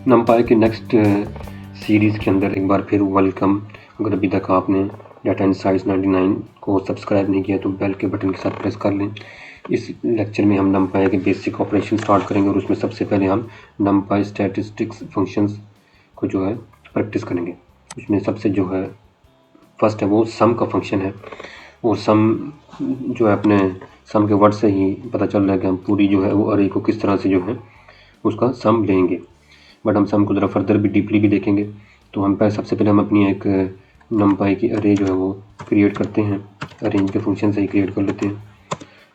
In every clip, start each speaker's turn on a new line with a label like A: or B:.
A: नमपाई के next series के अंदर एक बार फिर वेलकम। अगर अभी तक आपने डाटा इनसाइट्स 99 को सब्सक्राइब नहीं किया तो बेल के बटन के साथ प्रेस कर लें। इस लेक्चर में हम नमपाई के बेसिक ऑपरेशन स्टार्ट करेंगे और उसमें सबसे पहले हम नमपाई स्टैटिस्टिक्स फंक्शंस को जो है प्रैक्टिस करेंगे। उसमें सबसे जो है फर्स्ट है वो सम का फंक्शन है, और सम जो है अपने सम के वर्ड से ही पता चल रहा है कि हम पूरी जो है वो अरे को किस तरह से जो है उसका सम लेंगे। बट हम सम को ज़रा फर्दर भी डीपली भी देखेंगे। तो हम सबसे पहले हम अपनी एक नमपाई की अरे जो है वो क्रिएट करते हैं। अरेंज के फंक्शन से ही क्रिएट कर लेते हैं।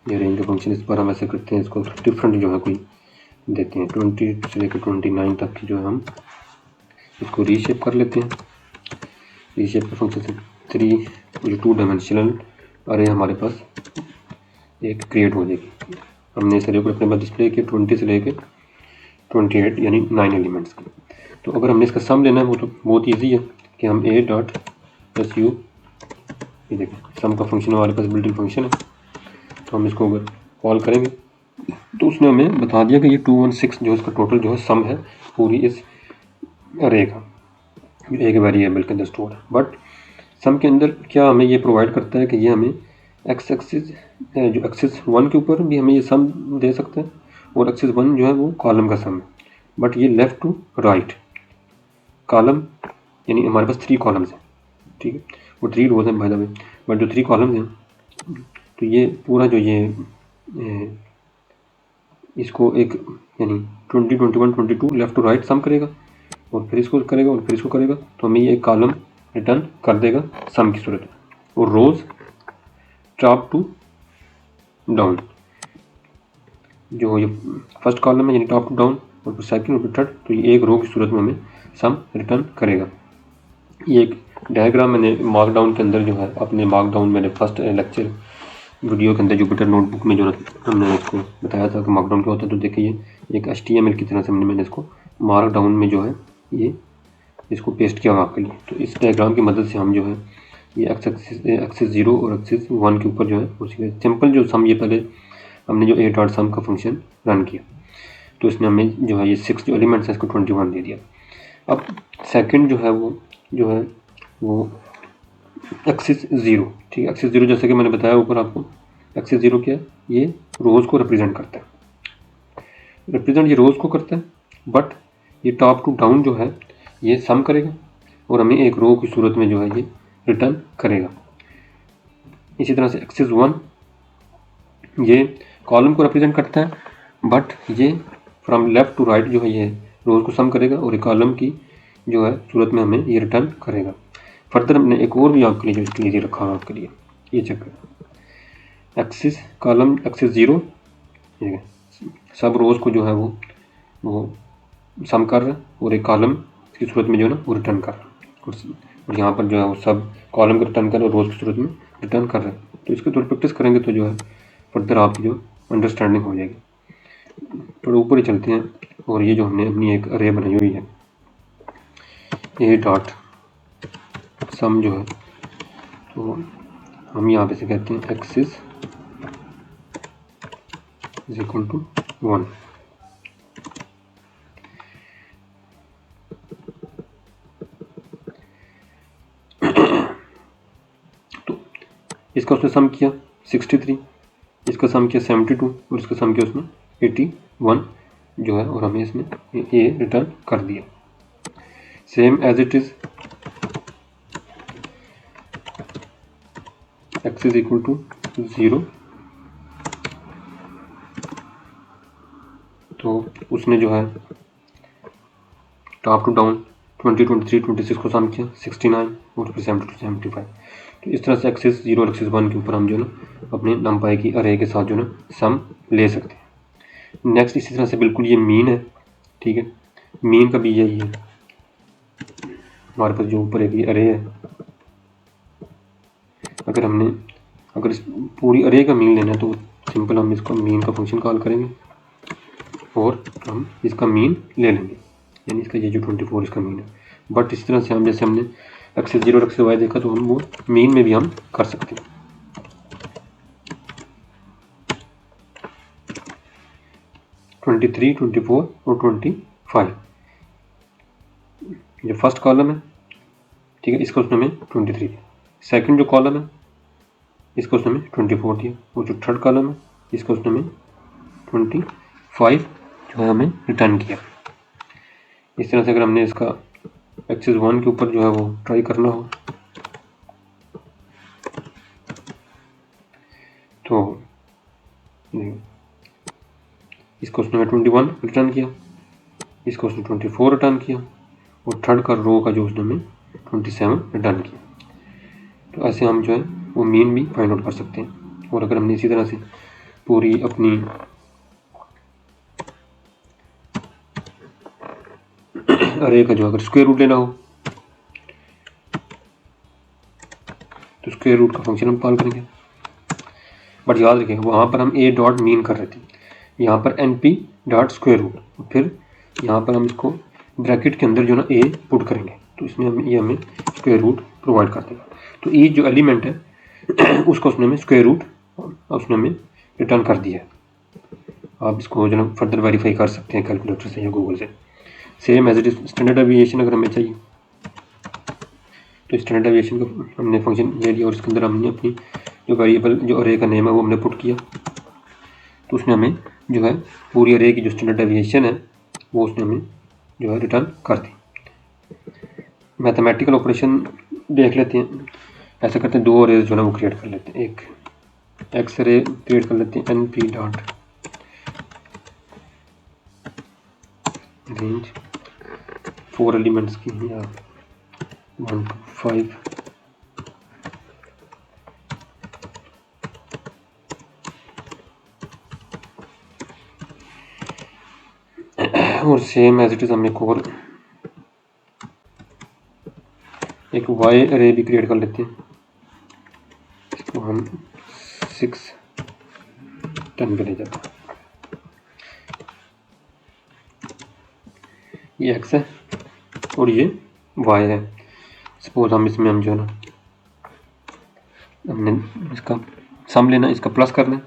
A: ये अरेंज के फंक्शन इस पर हम ऐसे करते हैं, इसको डिफरेंट जो है कोई देते हैं 20 से लेकर 29 तक की जो है हम इसको रीशेप कर लेते हैं। रीशेप के फंक्शन से 2 डायमेंशनल अरे हमारे पास एक क्रिएट हो जाएगी। हमने इस अरे को अपने पास डिस्प्ले किया 20 से लेकर 28 यानी 9 एलिमेंट्स की। तो अगर हमने इसका सम लेना है वो तो बहुत ईजी है कि हम a डॉट प्लस यू, ये देखें सम का फंक्शन हमारे पास बिल्ट इन फंक्शन है। तो हम इसको अगर कॉल करेंगे तो उसने हमें बता दिया कि ये 216 जो इसका टोटल जो है सम है पूरी इस अरे का, एक वेरिएबल के अंदर स्टोर है। बट सम के अंदर क्या हमें ये प्रोवाइड करता है कि ये हमें एक्स एक्सिस जो एक्सिस 1 के ऊपर भी हमें ये सम दे सकते हैं, और एक्सिस 1 जो है वो कॉलम का सम है। बट ये लेफ़्ट टू राइट कॉलम यानी हमारे पास 3 कॉलम्स हैं, ठीक है, वो 3 रोज हैं बाय द वे। बट जो 3 कॉलम्स हैं तो ये पूरा जो ये इसको एक यानी 20, 21, 22 लेफ़्ट टू राइट सम करेगा, और फिर इसको करेगा और फिर इसको करेगा, तो हमें ये एक कॉलम रिटर्न कर देगा सम की सूरत में। और रोज़ टॉप टू डाउन, जो ये फर्स्ट कॉलम है यानी टॉप टू डाउन, और फिर सेकंड और फिर थर्ड, तो ये एक रो की सूरत में हमें सम रिटर्न करेगा। ये एक डायग्राम मैंने मार्कडाउन के अंदर जो है अपने मार्कडाउन मैंने फर्स्ट लेक्चर वीडियो के अंदर जुपिटर नोटबुक में जो हमने इसको बताया था कि मार्कडाउन क्या होता है। तो देखिए ये एक HTML की तरह से मैंने इसको मार्कडाउन में जो है ये इसको पेस्ट किया आपके लिए। तो इस डायग्राम की मदद से हम जो है ये एक्सिस 0 और एक्सिस 1 के ऊपर जो है उसी सिंपल जो सम, ये पहले हमने जो a डॉट सम का फंक्शन रन किया तो इसने हमें जो है ये 6 जो एलिमेंट्स है इसको 21 दे दिया। अब सेकंड जो है वो एक्सिस 0, ठीक है। एक्सिस 0 जैसे कि मैंने बताया ऊपर आपको, एक्सिस 0 क्या है, ये रोज़ को रिप्रेजेंट करता है, रिप्रेजेंट ये रोज़ को करता है। बट ये टॉप टू डाउन जो है ये सम करेगा और हमें एक रो की सूरत में जो है ये रिटर्न करेगा। इसी तरह से एक्सिस 1 ये कॉलम को रिप्रेजेंट करता है, बट ये फ्रॉम लेफ़्ट टू राइट जो है ये रोज़ को सम करेगा और एक कॉलम की जो है सूरत में हमें ये रिटर्न करेगा। फर्दर हमने एक और भी आपके लिए जो ईजी रखा है आपके लिए, ये चेक करें। एक्सिस कॉलम एक्सिस 0, ठीक है, सब रोज़ को जो है वो सम कर रहा है और एक कॉलम की सूरत में जो है ना वो रिटर्न कर रहा है, और यहाँ पर जो है वो सब कॉलम को रिटर्न कर रहा है और रोज़ की सूरत में रिटर्न कर रहा है। तो इसको थोड़ी प्रैक्टिस करेंगे तो जो है फर्दर आपकी जो अंडरस्टैंडिंग हो जाएगी। थोड़ा ऊपर ही चलते हैं, और ये जो हमने अपनी एक अरे बनाई हुई है a डॉट सम जो है, तो हम यहाँ पे से कहते हैं एक्सिस इज इक्वल टू 1। तो इसका उसने सम किया 63, इसका सम किया 72 और इसका सम किया उसने 81 जो है, और हमें इसमें ए रिटर्न कर दिया। Same as it is x is equal to 0, तो उसने जो है टॉप टू डाउन 20, 23, 26 को सम किया 69 और फिर 72, 75। तो इस तरह से एक्सिस 0 और एक्सिस 1 के ऊपर हम जो ना अपने नमपाई की अरे के साथ जो ना सम ले सकते हैं। नेक्स्ट इसी तरह से बिल्कुल ये मीन है, ठीक है, मीन का भी यही है। हमारे पास जो ऊपर एक ये अरे है, अगर इस पूरी अरे का मीन लेना है तो सिंपल हम इसका मीन का फंक्शन कॉल करेंगे और हम इसका मीन ले लेंगे, यानी इसका ये जो 24 इसका मीन है। बट इस तरह से हम जैसे हमने एक्सिस 0 और एक्सिस y देखा तो हम वो मीन में भी हम कर सकते हैं। ट्वेंटी 23, 24 और 25 जो फर्स्ट कॉलम है, ठीक है, इसका उसने हमें 23 दिया। सेकंड जो कॉलम है इसका उसने हमें 24 दिया, और जो थर्ड कॉलम है इसका उसने हमें 25 जो है हमें रिटर्न किया। इस तरह से अगर हमने इसका एक्सिस 1 के ऊपर जो है वो ट्राई करना हो तो इसको उसने 21 रिटर्न किया, इसको उसने 24 रिटर्न किया, और थर्ड का रो का जो उसने हमें 27 रिटर्न किया। तो ऐसे हम जो है वो मीन भी फाइंड आउट कर सकते हैं। और अगर हमने इसी तरह से पूरी अपनी अरे का जो अगर स्क्वायर रूट लेना हो तो स्क्वायर रूट का फंक्शन हम कॉल करेंगे। बट याद रखें वहाँ पर हम ए डॉट मीन कर रहे थे, यहाँ पर N P dot square root, फिर यहाँ पर हम इसको ब्रैकेट के अंदर जो ना ए पुट करेंगे, तो इसमें हम ये हमें स्क्वायर रूट प्रोवाइड कर देगा। तो ई जो एलिमेंट है उसको उसने हमें स्क्वायर रूट उसने हमें रिटर्न कर दिया है। आप इसको जो ना फर्दर वेरीफाई कर सकते हैं कैलकुलेटर से या गूगल से। Same as it is standard deviation अगर हमें चाहिए तो स्टैंडर्ड एविएशन का हमने फंक्शन ले लिया और इसके अंदर हमने अपनी जो वेरिएबल जो अरे का नेम है वो हमने पुट किया, तो उसने हमें जो है पूरी अरे की जो स्टैंडर्ड एविएशन है वो उसने हमें जो है रिटर्न कर दी। मैथमेटिकल ऑपरेशन देख लेते हैं। ऐसा करते हैं, दो अरेज जो है वो क्रिएट कर लेते हैं। एक एक्स अरे क्रिएट कर लेते हैं, N P dot range 4 elements की या 1 to 5 और सेम एज इट इज हम एक वाई अरे भी क्रिएट कर लेते हैं। इसको हम 6 10 पे ले जाते हैं। ये एक्स है और ये वाई है। सपोज हम इसमें हम जो है ना हमने इसका सम लेना, इसका प्लस करना है,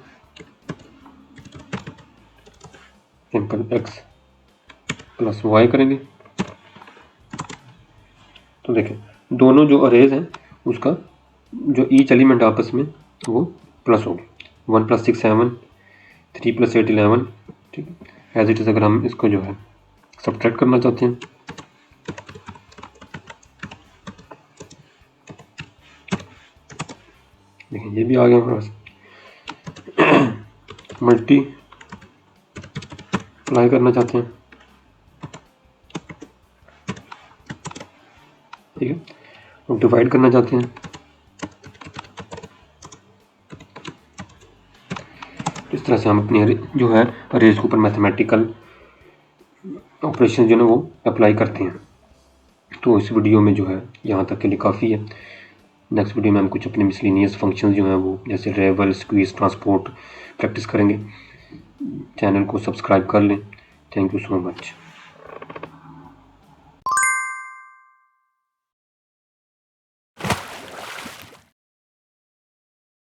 A: सिंपल एक्स प्लस वाई करेंगे। तो देखें दोनों जो अरेज हैं उसका जो ईच एलिमेंट आपस में वो प्लस होगी। 1 + 6 7, 3 + 8 11, ठीक है। एज इट इज अगर हम इसको जो है सब्ट्रैक्ट करना चाहते हैं देखिए ये भी आ गया हमारे पास। मल्टी अप्लाई करना चाहते हैं, ठीक है, और डिवाइड करना चाहते हैं। इस तरह से हम अपनी जो है अरेज के ऊपर मैथमेटिकल ऑपरेशन जो है वो अप्लाई करते हैं। तो इस वीडियो में जो है यहाँ तक के लिए काफ़ी है। नेक्स्ट वीडियो में हम कुछ अपने मिसलिनियस फंक्शंस जो हैं वो जैसे रेवल, स्क्वीज, ट्रांसपोर्ट प्रैक्टिस करेंगे। चैनल को सब्सक्राइब कर लें। Thank you so much.